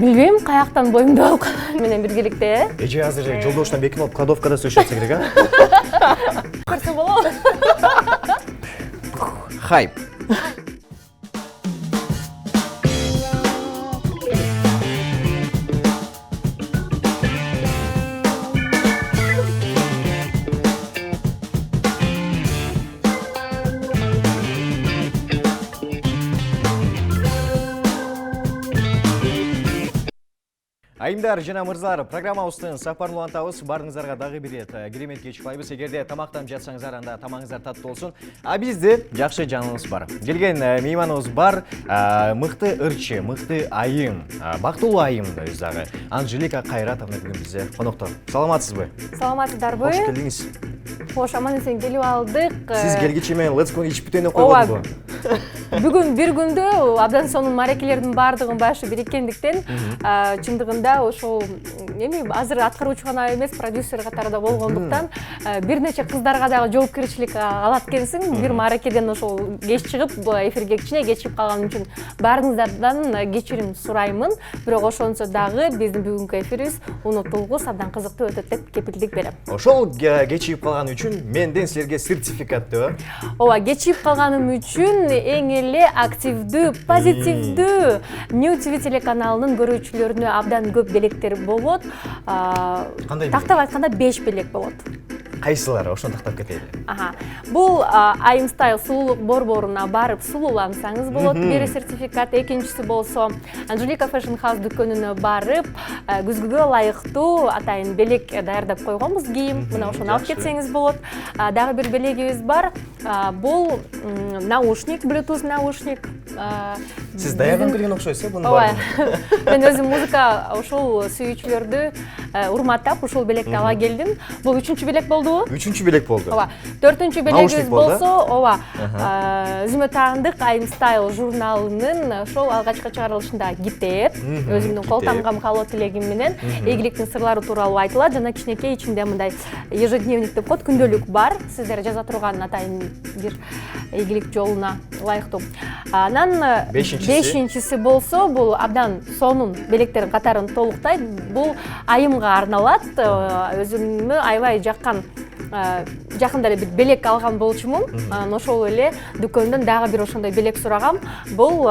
Билбейм, каяктан боюмду алып калган менен биргеликте. Эже азыр жолдоштон беким алып кладовкада сөйлөшөтсө керек, а? Көрсө болобу? Хайп. Айымдар жана мырзалар, программабыздын сапарлуу антабыз барыңыздарга дагы бир рет керемет кеч кылайбыз. Эгерде тамактанып жатсаңыздар, анда тамагыңыздар таттуу болсун. А бизде жакшы жаңылыгыбыз бар. Келген мейманыбыз бар, мыкты ырчы, мыкты айым, бактылуу айым да өз дагы. Анжелика Кайратовна бүгүн бизде конокто. Саламатсызбы? Саламатсыздарбы? Кош келдиңиз. Кош, аман-эсен келип алдык. Сиз келгиче мен Let's Go ичип бүтөнү койгонбу? Бүгүн бир күндө абдан сонун марекелердин баардыгын башы бириктендиктен, чындыгында ошол эми азыр аткаруучу гана эмес, продюсер катарында болгондуктан бир нече кыздарга дагы жоопкерчилик алат экенсиң. Бир марекеден ошол кеч чыгып, эфирге кичине кеч чыгып калганым үчүн баарыңыздардан кечирим сураймын. Бирок ошончо дагы биздин бүгүнкү эфирибиз унутулгус, абдан кызыктуу өтөт деп кепилдик берем. Ошол кечигип калган үчүн менден силерге сертификаттуу. Ооба, кечигип калганым үчүн эң эле активдүү, позитивдүү New телеканалынын көрүүчүлөрүнө абдан көп белектер болот. Тактап айтканда 5 белек болот. Кайсылары? Ошону тактап кетели. Бул Айым Стайл сулуулук борборуна барып сулуулансаңыз болот, бир сертификат. Экинчиси болсо Анжелика Fashion House дүкөнүнө барып, күзгүгө ылайыктуу атайын белек даярдап койгонбуз, кийим. Мына ошону алып кетсеңиз болот. Дагы бир белегибиз бар. Бул наушник, Bluetooth наушник. Сиз даярданып келген окшойсуз, буну баарын. Мен өзүм музыка ошол сүйүүчүлөрдү урматтап, ошол белекти ала келдим. Бул 3-чү белек болду. 3-чү белек болду. Ооба. 4-чү белегибиз болсо, ооба, өзүмө таандык Айым Стайл журналынын ошол алгачкы чыгарылышында китеп, өзүмдүн кол тамгам калоо тилегим менен ийгиликтин сырлары тууралуу айтылат. Жана кичинекей ичинде мындай ежедневник деп коет, күндөлүк бар. Сиздер жаза турган атайын бир ийгилик жолуна ылайыктуу. Анан 5-чиси болсо, бул абдан сонун белектердин катарын толуктайт. Бул айымга арналат. Өзүмө аябай жаккан жакында эле бир белек алган болчумун. Ошол эле дүкөндөн дагы бир ошондой белек сурагам. Бул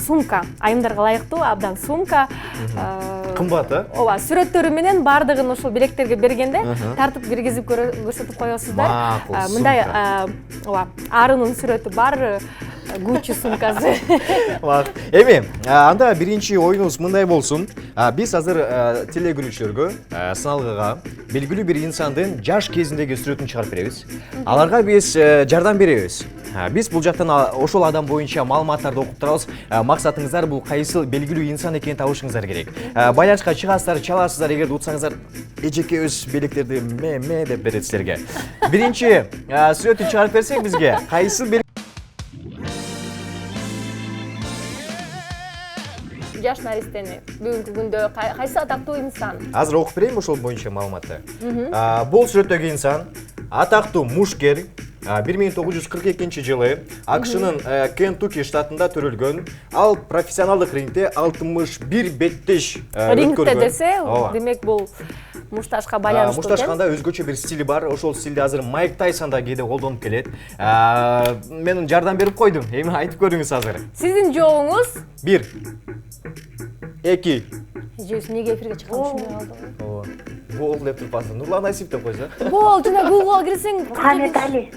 сумка, айымдарга ылайыктуу абдан сумка. Кымбат, Ооба, сүрөттөрү менен баардыгын ошол белектерге бергенде тартып киргизип көрсөтүп коесуздар. Мындай ооба, арынын сүрөтү бар. Gucci сумкасы. Эми, анда биринчи оюнубуз мындай болсун. Биз азыр телегөрүүчүлөргө, сыналгыга белгилүү бир инсандын жаш кезиндеги сүрөтүн чыгарып беребиз. Аларга биз жардам беребиз. Биз бул жактан ошол адам боюнча маалыматтарды окуп турабыз. Максатыңыздар бул кайсы белгилүү инсан экенин табышыңыздар керек. Байланышка чыгасыздар, чаласыздар, эгерде утсаңыздар, эжеке өз белектерди ме деп берет силерге. Биринчи сүрөтүн чыгарып берсең бизге, кайсы жаш наристени бүгүнкү күндө кайсы атактуу инсан? Азыр окуп берейин ошол боюнча маалыматты. Бул сүрөттөгү инсан атактуу мушкер, 1942 жылы АКШнын Кентукки штатында төрөлгөн. Ал профессионалдык рингде 61 беттеш өткөргөн. Рингде десе, демек бул мушташка байланыштуу. Мушташканда өзгөчө бир стили бар. Ошол стилди азыр Майк Тайсон да кээде колдонуп келет. Мен жардам берип койдум. Эми айтып көрүңүз азыр. Сиздин жообуңуз? 1 2 Эжебиз эмнеге эфирге чыккан ушундай калды? Ооба. Гол деп турпасыз. Нурлан Асип деп койсо. Гол жана Google кирсең, Мухаммед Али.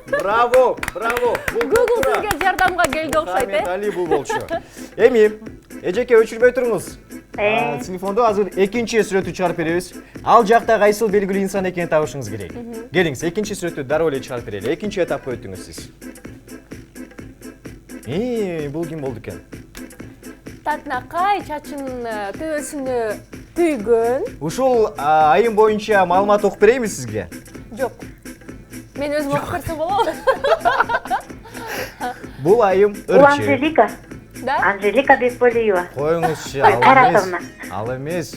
Браво, браво. Google сизге жардамга келди окшойт, Мухаммед Али бул болчу. Эми, эжеке өчүрбөй туруңуз. Телефондо азыр экинчи сүрөтү чыгарып беребиз. Ал жакта кайсыл белгилүү инсан экенин табышыңыз керек. Келиңиз, экинчи сүрөттү дароо эле чыгарып берели. Экинчи этапка өттүңүз сиз. Бул ким болду экен? Татнакай чачын төбөсүнө түйгөн. Ушул айым боюнча маалымат окуп берейинби сизге? Жок. Мен өзүм окуп берсем болобу? Бул айым ырчы. Бул Анжелика. Да? Анжелика Бекболиева. Коюңузчу, Кайратовна. Ал эмес.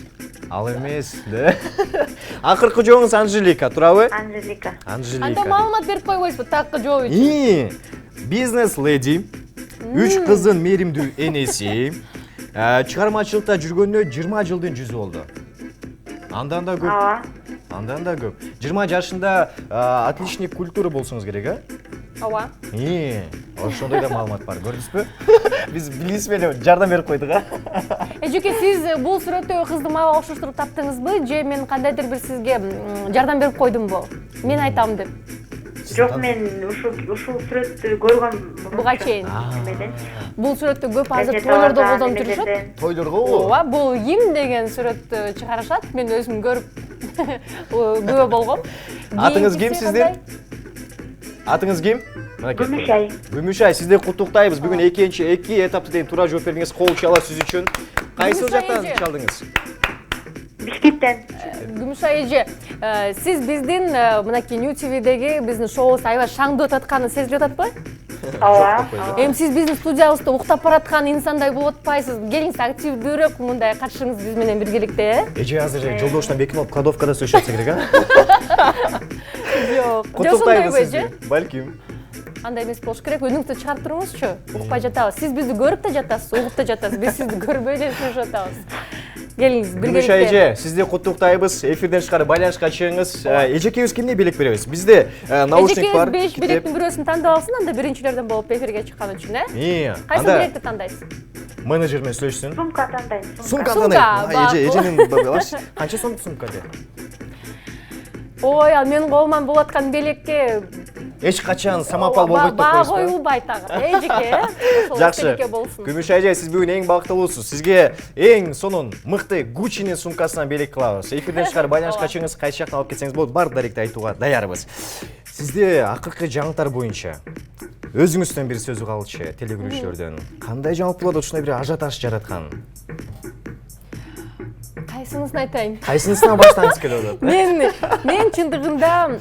Акыркы жообуңуз Анжелика, турабы? Анжелика. Анда маалымат берип койбойсузбу такы жооп үчүн? Бизнес леди. 3 кыздын мээримдүү энеси. Чыгармачылыкта жүргөнүнө 20 жылдын жүзү болду. Андан да көп. Ооба. Андан да көп. 20 жашында отличник культуры болсоңуз керек, а? Ооба. Ошондой да маалымат бар, көрдүңүзбү? Биз билисиз эле жардам берип койдук, а? Эжеке, сиз бул сүрөттөгү кызды мага окшоштуруп таптыңызбы же мен кандайдыр бир сизге жардам берип койдумбу? Мен айтам деп. Жок, мен ушул сүрөттү көргөм Буга чейин. Эмеден. Бул сүрөттү көп азыр тойлордо колдонуп жүрүшөт. Тойлорго? Ооба, бул ким деген сүрөттү чыгарышат. Мен өзүм көрүп күбө болгом. Атыңыз ким сиздин? Атыңыз ким? Гүмүшай. Гүмүшай, сизди куттуктайбыз. Бүгүн эки этапты тең туура жооп бердиңиз. Кол чала сиз үчүн. Кайсыл жактан чалдыңыз? Бишкектен. Гүмүшай эже, сиз биздин мынакей New TVдеги биздин шоубуз аябай шаңдып атканы сезилип атпайбы? Ооба. Эми сиз биздин студиябызда уктап бараткан инсандай болуп атпайсыз. Келиңиз активдүүрөөк мындай катышыңыз биз менен биргеликте, Эже азыр жолдошунан бекем алып кладовкада сөйлөшсө керек, а? Жок. Куттуктайбыз сизди. Балким. Андай эмес болуш керек. Үнүңүздү чыгарып туруңузчу. Укпай жатабыз. Сиз бизди көрүп да жатасыз, угуп да жатасыз. Биз сизди көрбөй эле сүйлөшүп жатабыз. Келиңиз, Гүмүшай биргеликте. эже, сизди куттуктайбыз. Эфирден тышкары байланышка чыгыңыз. Эжекебиз кимге белек беребиз? Бизде наушник бар. Эжекебиз 5 белектин бирөөсүн тандап алсын, анда биринчилерден болуп эфирге чыккан үчүн, Кайсы Анда белекти тандайсыз? менеджер менен сөйлөшсүн. Сумка тандайм. Сумка Сумка, тандайм. Эженин канча сомдук сумка де? Ой, ал менин колуман болуп аткан белекке Эч качан самопал болбойт деп баа коесузбу? коюлбайт дагы. Эжеке, Жакшы. болсун. Гүмүшай эже, сиз бүгүн эң бактылуусуз. Сизге эң сонун мыкты Гуччинин сумкасынан белек кылабыз. Эфирден тышкары байланышка чыгыңыз, кайсы жактан алып кетсеңиз болот. Бар даректи айтууга даярбыз. Сизде акыркы жаңылыктар боюнча өзүңүздөн бир сөз калчы телекөрүүчүлөрдөн. Кандай жаңылык болот ушундай бир ажиотаж жараткан? Кайсынысын айтайын? Кайсынысынан баштагыңыз келип атат? Мен чындыгында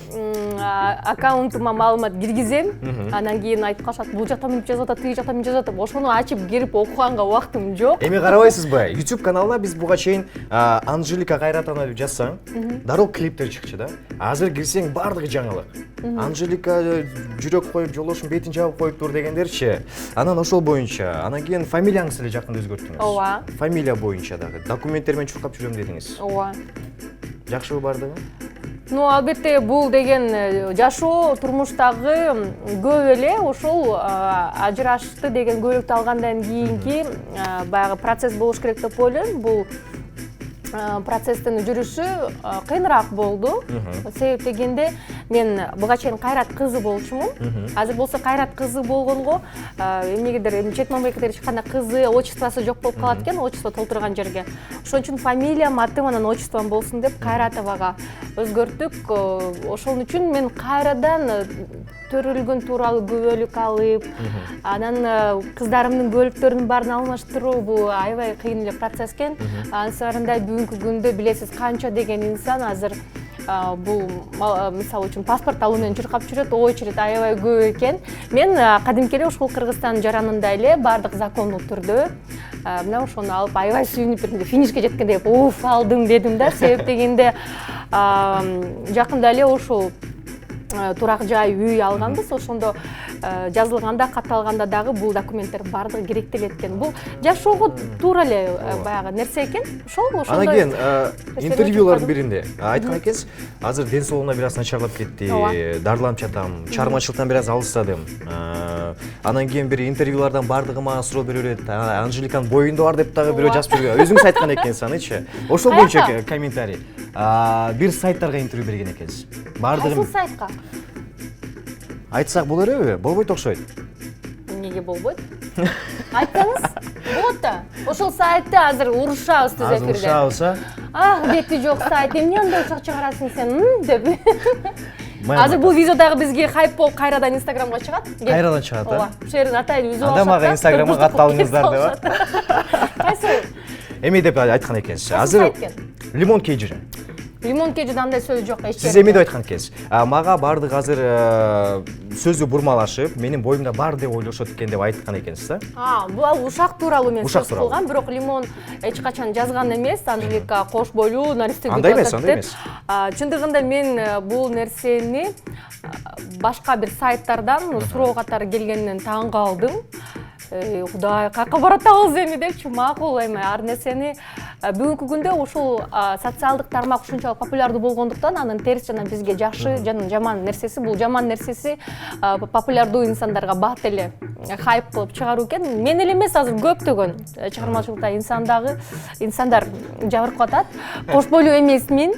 аккаунтума маалымат киргизем, анан кийин айтып калышат, бул жакта мынтип жазып атат, тиги жакта мынтип жазып атат. Ошону ачып кирип окуганга убактым жок. Эми карабайсызбы? YouTube каналына биз буга чейин Анжелика Кайратовна деп жазсаң, дароо клиптер чыкчу да. Азыр кирсең бардыгы жаңылык. Анжелика жүрөк коюп, жолдошун бетин жабып коюптур дегендерчи. Анан ошол боюнча, анан кийин фамилияңызды эле жакында өзгөрттүңүз. Ооба. Фамилия боюнча дагы документтер менен чуркап жүрөм дедиңиз. Ооба. Жакшыбы бардыгы? Ну, албетте бул деген жашоо турмуштагы көп эле ошол ажырашты деген көйлөктү алгандан кийинки баягы процесс болуш керек деп ойлойм. Бул процесстин жүрүшү кыйыныраак болду. Себеп дегенде мен буга чейин Кайрат кызы болчумун. Азыр болсо Кайрат кызы болгонго эмнегедир чет мамлекетке чыкканда кызы отчествосу жок болуп калат экен, отчество толтурган жерге. Ошон үчүн фамилиям, атым, анан отчеством болсун деп Кайратовага өзгөрттүк. Ошон үчүн мен кайрадан төрөлгөн тууралуу күбөлүк алып, анан кыздарымдын көлүктөрүнүн баарын алмаштыруу бул аябай кыйын эле процесс экен. Ансырында бүгүнкү күндө билесиз канча деген инсан азыр бул мисалы үчүн паспорт алуу менен чуркап жүрөт, очередь аябай көп экен. Мен кадимки эле ушул Кыргызстан жаранында эле бардык закондуу түрдө мына ошону алып аябай сүйүнүп финишке жеткенде уф алдым дедим да. Себеп дегенде жакында эле ушул турак жай үй алганбыз. Ошондо жазылганда, катталганда дагы бул документтер бардыгы керектелет экен. Бул жашоого туура эле баягы нерсе экен. Ошондой. Анан кийин интервьюлардын биринде айткан экенсиз, азыр ден соолугуна бир аз начарлап кетти, дарыланып жатам, чыгармачылыктан бир аз алыстадым. Анан кийин бир интервьюлардан бардыгы мага суроо берип берет. Анжеликанын боюнда бар деп дагы бирөө жазып жүргөн. Өзүңүз айткан экенсиз анычы. Ошол боюнча комментарий. Бир сайттарга интервью берген экенсиз. Кайсы сайтка? Айтсак болор элеби? Болбойт окшойт. Эмнеге болбойт? Айтсаңыз, болот да. Ошол сайтты азыр урушабыз түз эфирде. Урушабыз, Бети жок сайт, эмне андай ушак чыгарасың сен, деп. Азыр бул видео дагы бизге хайп болуп кайрадан Инстаграмга чыгат. Кайрадан чыгат, Ооба. Ушул жердин атайын үзүп алышат. Анда мага Инстаграмга катталыңыздар деп. Кайсы? Эми деп айткан экенсиз. Азыр лимон кейжири. Лимон кежиде андай сөз жок эч жерде. Сиз эмне деп айткан экенсиз? Мага бардык азыр сөзү бурмалашып, менин боюмда бар деп ойлошот экен деп айткан экенсиз да? Бул ушак тууралуу мен сөз кылгам, бирок лимон эч качан жазган эмес. Анжелика кош бойлуу наристе андай эмес. Чындыгында мен бул нерсени башка бир сайттардан суроо катары келгенинен таң калдым. Кудай, каяка баратабыз эми депчи, макул эми ар нерсени бүгүнкү күндө ушул социалдык тармак ушунчалык популярдуу болгондуктан анын терс жана бизге жакшы жана жаман нерсеси, бул жаман нерсеси популярдуу инсандарга бат эле хайп кылып чыгаруу экен. Мен эле эмес, азыр көптөгөн чыгармачылыкта инсандар жабыркап атат. Кош бойлуу эмесмин.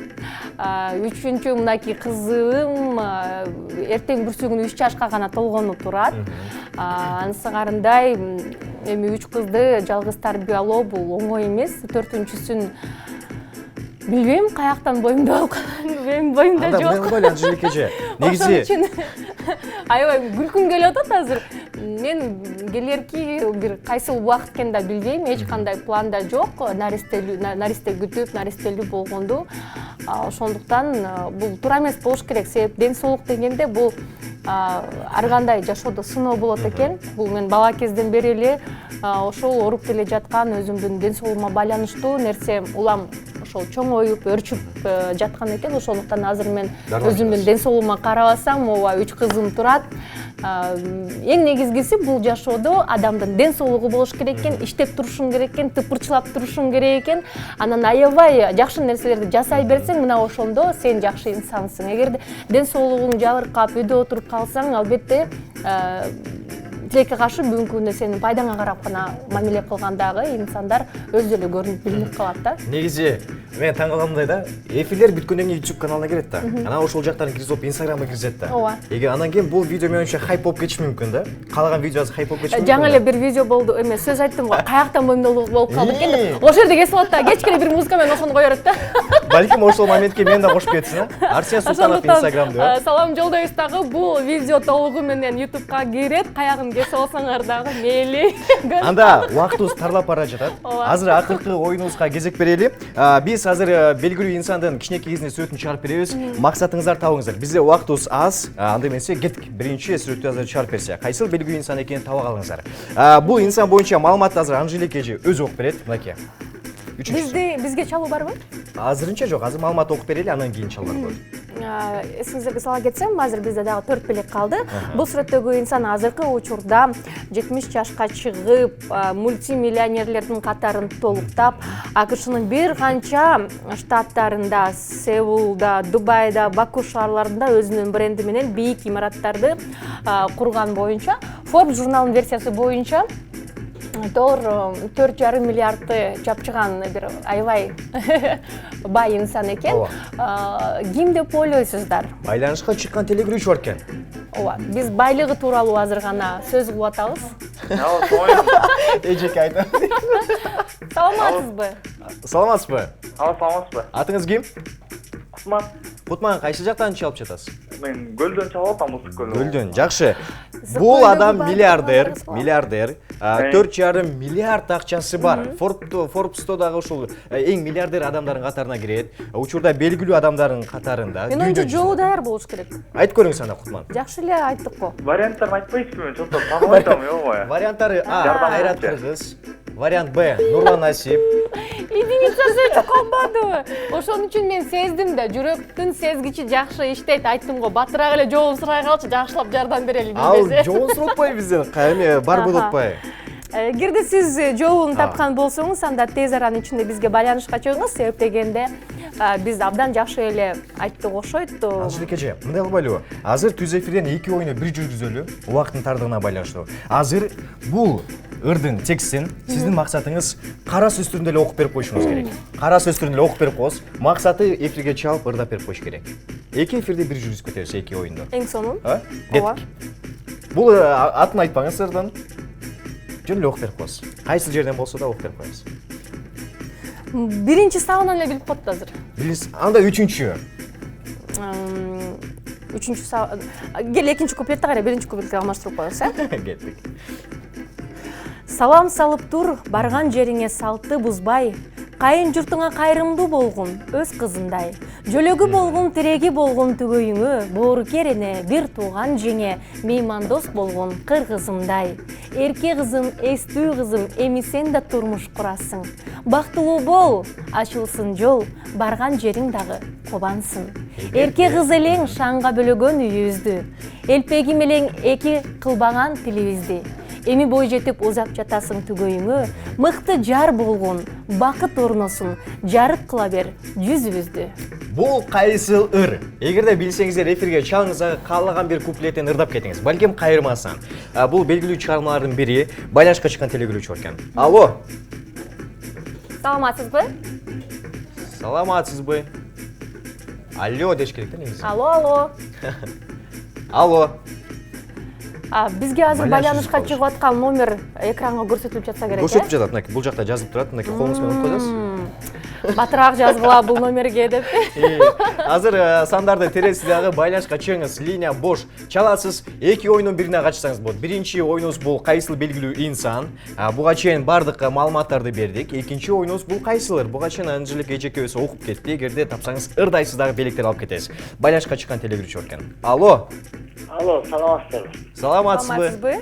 3-чү мынакей кызым эртең бүрсүгүн 3 жашка гана толгонуп турат. Анысы карындай эми 3 кызды жалгыз тарбиялоо бул оңой эмес. 4-сүн билбейм, каяктан боюмда алып калган, менин боюмда жок. Анда мен Анжелика эже. Негизи аябай күлкүм келип атат азыр. Мен келерки бир кайсыл убакыт экенин да билбейм, эч кандай планда жок. Наристе күтүп, наристелүү болгонду. Ошондуктан бул туура эмес болуш керек. Себеп ден соолук дегенде бул ар кандай жашоодо сыноо болот экен. Бул мен бала кезден бери эле ошол ооруп келе жаткан өзүмдүн ден соолугума байланыштуу нерсе улам ошол чоңоюп, өрчүп жаткан экен. Ошондуктан азыр мен өзүмдүн ден соолугума карабасам, ооба 3 кызым турат. Эң негизгиси бул жашоодо адамдын ден соолугу болуш керек экен, иштеп турушуң керек экен, тыпырчылап турушуң керек экен. Анан аябай жакшы нерселерди жасай берсең, мына ошондо сен жакшы инсансың. Эгерде ден соолугуң жабыркап, үйдө отуруп калсаң, албетте тилекке каршы бүгүнкү күндө сенин пайдаңа карап гана мамиле кылгандагы инсандар өзү эле көрүнүп билинип калат да. негизи мен таң каламындай да, эфирлер бүткөндөн кийин YouTube каналына кирет да. Анан ошол жактан киргизип Instagramга киргизет да. Ооба. Эгер андан кийин бул видео менен хайп болуп кетиши мүмкүн да. Каалаган видеосы хайп болуп кетиши мүмкүн. Жаңы эле бир видео болду, эме сөз айттым го, каяктан боюмда болуп калды экен деп. Ошол жерде кесип алат да, кечке эле бир музыка менен ошону кое берет да. Балким ошол моментке мен да кошуп кетсин, Арсен Султанов Instagramда. Салам жолдойбуз дагы, бул видео толугу менен YouTubeга кирет, каягын кесип алсаңар дагы мейли. Анда убактыбыз тарлап бара жатат. Азыр акыркы оюнубузга кезек берели. Биз азыр белгилүү инсандын кичинекей кезинде сүрөтүн чыгарып беребиз. Максатыңыздар табыңыздар. Бизде убактыбыз аз. Анда эмесе кеттик. Биринчи сүрөттү азыр чыгарып берсе, кайсыл белгилүү инсан экенин таба калыңыздар. Бул инсан боюнча маалыматты азыр Анжелика эже өзү окуп берет. Мынакей. Бизге чалуу барбы? Азырынча жок. Азыр маалымат окуп берели, андан кийин чалбар болот. Эсиңиздерге сала кетсем, азыр бизде дагы 4 белек калды. Бул сүрөттөгү инсан азыркы учурда 70 жашка чыгып, мультимиллионерлердин катарын толуктап, АКШнын бир канча штаттарында, Сеулда, Дубайда, Баку шаарларында өзүнүн бренди менен бийик имараттарды курган боюнча, Forbes журналынын версиясы боюнча $4,5 миллиардты чапчыган бир аябай бай инсан экен. Ким деп ойлойсуздар? Байланышка чыккан телегөрүүчү бар экен. Ооба, биз байлыгы тууралуу азыр гана сөз кылып атабыз. Эжеке айтам. Саламатсызбы? Саламатсызбы? Саламатсызбы? Атыңыз ким? Кутман. Кутман, кайсы жактан чалып жатасыз? Мен Көлдөн чалып атам, Мысык Көлдөн. Көлдөн, жакшы. Бул адам миллиардер, 4,5 миллиард акчасы бар. Forbes'то дагы ушул эң миллиардер адамдардын катарына кирет. Учурда белгилүү адамдардын катарында. Мен оюнча жолу даяр болуш керек. Айтып көрүңүз анда, Кутман. Жакшы эле айттык го. Варианттарын айтпайсызбы, мен чоң таанып айтам, ой. Варианттары А. Кайрат Кыргыз, вариант Б. Нурлан Насип. Идиница сөзү калбады. Ошон үчүн мен сездим да, жүрөктүн сезгичи жакшы иштейт, айттым го. Батыраак эле жообун сурай калчы, жакшылап жардам берели билбесе. Жообун суротпой бизден, эме бар болотпой. Эгерде сиз жообун тапкан болсоңуз, анда тез аранын ичинде бизге байланышка чыгыңыз. Себеп дегенде биз абдан жакшы эле айттык окшойт. Анжелика эже, мындай кылбайлыбы? Азыр түз эфирден 2 оюну бир жүргүзөлү, убакыттын тардыгына байланыштуу. Азыр бул ырдын текстин сиздин максатыңыз кара сөз түрүндө эле окуп берип коюшуңуз керек. Кара сөз түрүндө эле окуп берип коесуз. Максаты эфирге чалып ырдап берип коюш керек. 2 эфирде бир жүргүзүп кетебиз 2 оюнду. Эң сонун. Ооба. Бул атын айтпаңыз ырдын. Жөн эле окуп берип коесуз. Кайсы жерден болсо да окуп берип коесуз. Биринчи сабынан эле билип коет азыр. Анда 3-чү. 3-чү саб. Кел 2-чи куплетти кара, 1-чи куплетти алмаштырып коебуз, Кеттик. Салам салып тур, барган жериңе салты бузбай. Кайын журтуңа кайрымдуу болгун, өз кызындай. Жөлөгү болгун, тиреги болгун түгөйүңө, боору керене, бир тууган жеңе, меймандос болгун кыргызымдай. Эрке кызым, эстүү кызым, эми сен да турмуш курасың. Бактылуу бол, ачылсын жол, барган жериң дагы кобансын. Эрке кыз элең шаңга бөлөгөн үйүбүздү. Элпеги менен эки кылбаган тилибизди. эми бой жетип узап жатасың түгөйүңө, мыкты жар болгон, бакыт орносун, жарык кыла бер жүзүбүздү. Бул кайсыл ыр? Эгерде билсеңиздер, эфирге чалыңыз, каалаган бир куплеттен ырдап кетиңиз. Балким кайырмасан. Бул белгилүү чыгармалардын бири, байланышка чыккан телегөрүүчү экен. Алло. Саламатсызбы? Саламатсызбы? Алло деш керек да негизи. Алло. Алло. Бизге азыр байланышка чыгып аткан номер экранга көрсөтүлүп жатса керек, Көрсөтүп жатат, мынакей бул жакта жазылып турат, мынакей колуңуз менен койдуңуз. Батыраак жазгыла бул номерге деп. Азыр сандарды тересиз дагы байланышка чыгыңыз. Линия бош. Чаласыз, эки оюндун бирине катышсаңыз болот. Биринчи оюнубуз бул кайсыл белгилүү инсан. Буга чейин бардык маалыматтарды бердик. Экинчи оюнубуз бул кайсылыр? Буга чейин Анжелика эжекебиз окуп кетти. Эгерде тапсаңыз ырдайсыз дагы белектер алып кетесиз. Байланышка чыккан телегөрүүчү экен. Алло. Алло, саламатсызбы? Саламатсызбы?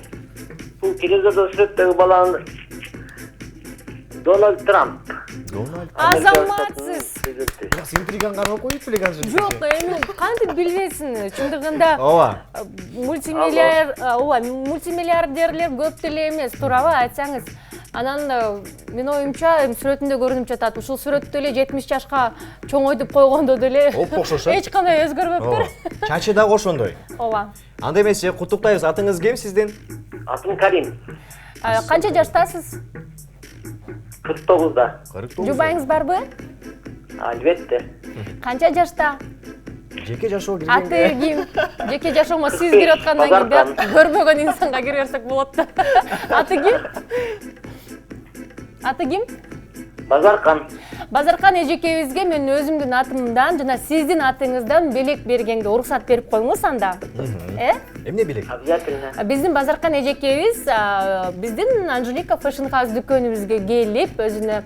Бул телевизордо сүрөттөгү баланы Дональд Трамп. Азаматсыз. Biraz intrigan карап коюп эле Анжелика. Жок, эми кантип билбейсиң? Чындыгында Ооба. мультимиллиардерлер көп деле эмес, туурабы айтсаңыз. Анан мен оюмча сүрөтүндө көрүнүп жатат. Ушул сүрөттө эле 70 жашка чоңойтуп койгондо деле Окшош. эч кандай өзгөрбөптүр. Чачы дагы ошондой. Ооба. Анда эмесе, куттуктайбыз. Атыңыз ким сиздин? Атым Карим. Канча жаштасыз? 49-да. 49. Жубайыңыз барбы? Албетте. Канча жашта? Жеке жашоо кирген. Аты ким? Жеке жашоомо сиз кирип аткандан кийин көрбөгөн инсанга кире берсек болот да. Аты ким? Аты ким? Базаркан. Базаркан эжекебизге мен өзүмдүн атымдан жана сиздин атыңыздан белек бергенге уруксат берип коюңуз анда. Эмне белек? Обязательно. Биздин Базаркан эжекебиз биздин Анжелика Fashion House дүкөнүбүзгө келип, өзүнө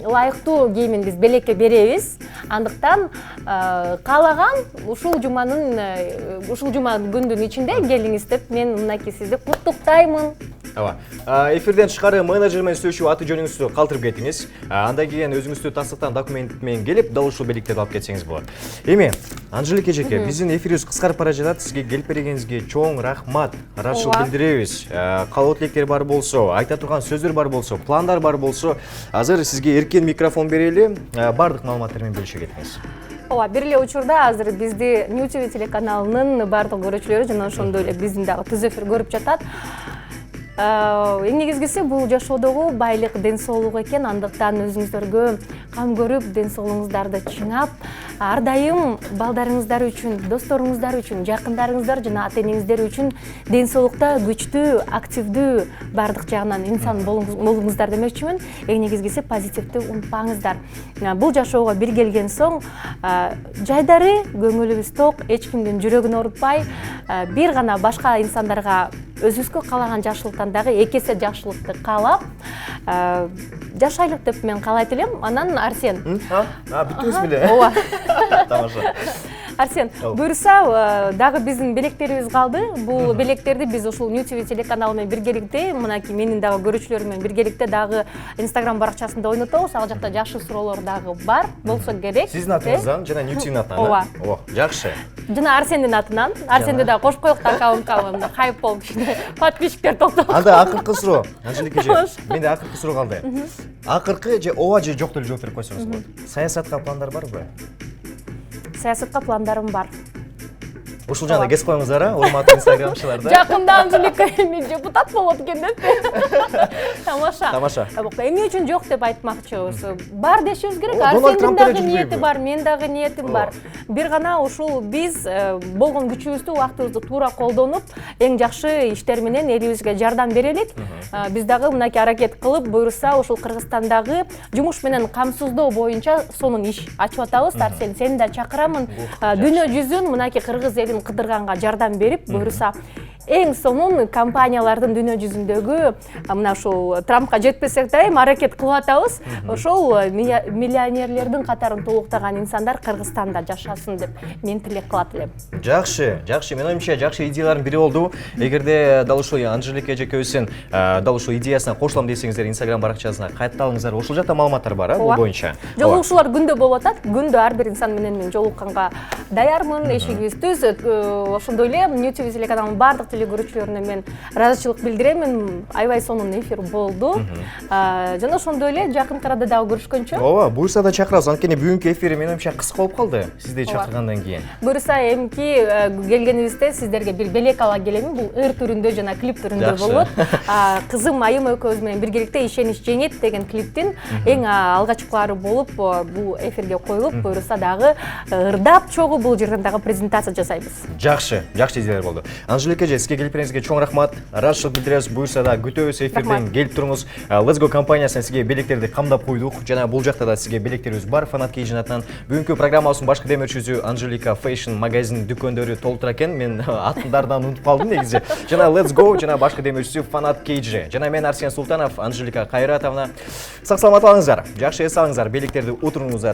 ылайыктуу кийимин биз белекке беребиз. Андыктан каалаган ушул жума күндүн ичинде келиңиз деп мен мынакей сизди куттуктаймын. Ооба. Эфирден тышкары менеджер менен сүйлөшүп аты жөнүңүздү калтырып кетиңиз. Андан кийин өзүңүздү тастыктан документ менен келип, дал ушул белектерди алып кетсеңиз болот. Эми, Анжелика эжеке, биздин эфирибиз кыскарып бара жатат. Сизге келип бергениңизге чоң рахмат. Ыраазычылык билдиребиз. Каалоо тилектер бар болсо, айта турган сөздөр бар болсо, пландар бар болсо, азыр сизге эркен микрофон берели. Бардык маалыматтар менен бөлүшө кетиңиз. Ооба, бир эле учурда азыр бизди New TV телеканалынын бардык көрүүчүлөрү жана ошондой эле биздин дагы түз эфир көрүп жатат. Эң негизгиси бул жашоодогу байлык ден соолук экен. Андыктан өзүңүздөргө кам көрүп, ден соолугуңуздарды чыңап, ар дайым балдарыңыздар үчүн, досторуңуздар үчүн, жакындарыңыздар жана ата-энеңиздер үчүн ден соолукта күчтүү, активдүү бардык жагынан инсан болуңуздар демекчимин. Эң негизгиси позитивди унутпаңыздар. Бул жашоого бир келген соң жайдары көңүлүбүз ток, эч кимдин жүрөгүн оорутпай, бир гана башка инсандарга өзүбүзгө каалаган жакшылыктан дагы экесе жакшылыкты каалап жашайлык деп мен каалайт элем. Анан Арсен. Бүттүңүз беле? Ооба. Тамаша. Арсен, буюрса дагы биздин белектерибиз калды. Бул белектерди биз ушул New TV телеканалы менен биргеликте, мынакей менин дагы көрүүчүлөрүм менен биргеликте дагы Instagram баракчасында ойнотобуз. Ал жакта жакшы суроолор дагы бар болсо керек. Сиздин атыңыздан жана New TV-н атынан. Ооба. О, жакшы. Жана Арсендин атынан. Арсенди дагы кошуп коелук да аккаунтка, хайп болуп кичине подписчиктер топтоп. Анда акыркы суроо, Анжелика эже. Менде акыркы суроо калды. Акыркы же ооба же жок деле жооп берип койсоңуз болот. Саясатка пландар барбы? Саясатка пландарым бар. Ушул жана кесип коюңуздар, урматтуу инстаграмчылар да. Жакында Анжелика эми депутат болот экен деп. Тамаша. Тамаша. Эмне үчүн жок деп айтмакчыбыз. Бар дешибиз керек. Дональд Арсендин Трамп дагы деле ниети жүрбөйбү? бар, мен дагы ниетим бар. Бир гана ушул биз болгон күчүбүздү, убактыбызды туура колдонуп, эң жакшы иштер менен элибизге жардам берелик. Биз дагы мынакей аракет кылып, буюрса ушул Кыргызстандагы жумуш менен камсыздоо боюнча сонун иш ачып атабыз. Арсен, сени да чакырамын. Дүйнө жүзүн мынакей кыргыз элин кыдырганга жардам берип, буюрса эң сонун компаниялардын дүйнө жүзүндөгү мына ушул Трампка жетпесек да аракет кылып атабыз. Ошол миллионерлердин катарын толуктаган инсандар Кыргызстанда жашасын деп мен тилек кылат элем. Жакшы, жакшы. Мен оюмча жакшы идеялардын бири болду. Эгерде дал ушул Анжелика эжекебиздин дал ушул идеясына кошулам десеңиздер, Instagram баракчасына кайтталыңыздар. Ушул жакта маалыматтар бар, бул боюнча. Жолугушуулар күндө болуп атат. Күндө ар бир инсан менен мен жолукканга даярмын. Эшигибиз түз. Ошондой эле New TV телеканалынын бардык телекөрүүчүлөрүнө мен ыраазычылык билдирем. Аябай сонун эфир болду. Жана ошондой эле жакын арада дагы көрүшкөнчө. Ооба, буюрса да чакырабыз. Анткени бүгүнкү эфир менимче кыска болуп калды. Сизди чакыргандан кийин. Буюрса эмки келгенибизде сиздерге бир белек ала келем. Бул ыр түрүндө жана клип түрүндө болот. Кызым Айым экөөбүз менен биргеликте Ишенич жеңет деген клиптин эң алгачкылары болуп бул эфирге коюлуп, буюрса дагы ырдап чогуу бул жерден дагы презентация жасайбыз. Жакшы идеялар болду. Анжелика эже, сизге келип чоң рахмат. Ыраазычылык билдиребиз. Буюрса да күтөбүз эфирден келип туруңуз. Let's Go компаниясынан сизге белектерди камдап койдук. Жана бул жакта да сизге белектерибиз бар. Фанат Кейджин атынан бүгүнкү программабыздын башкы демөөрчүсү Анжелика Fashion магазин дүкөндөрү толтура экен. Мен аттардан унутуп калдым негизи. Жана Let's Go жана башкы демөөрчүсү Фанат Кейджи. Жана мен Арсен Султанов, Анжелика Кайратовна. Сак саламат болуңуздар. Жакшы эс алыңыздар. Белектерди утуруңуздар.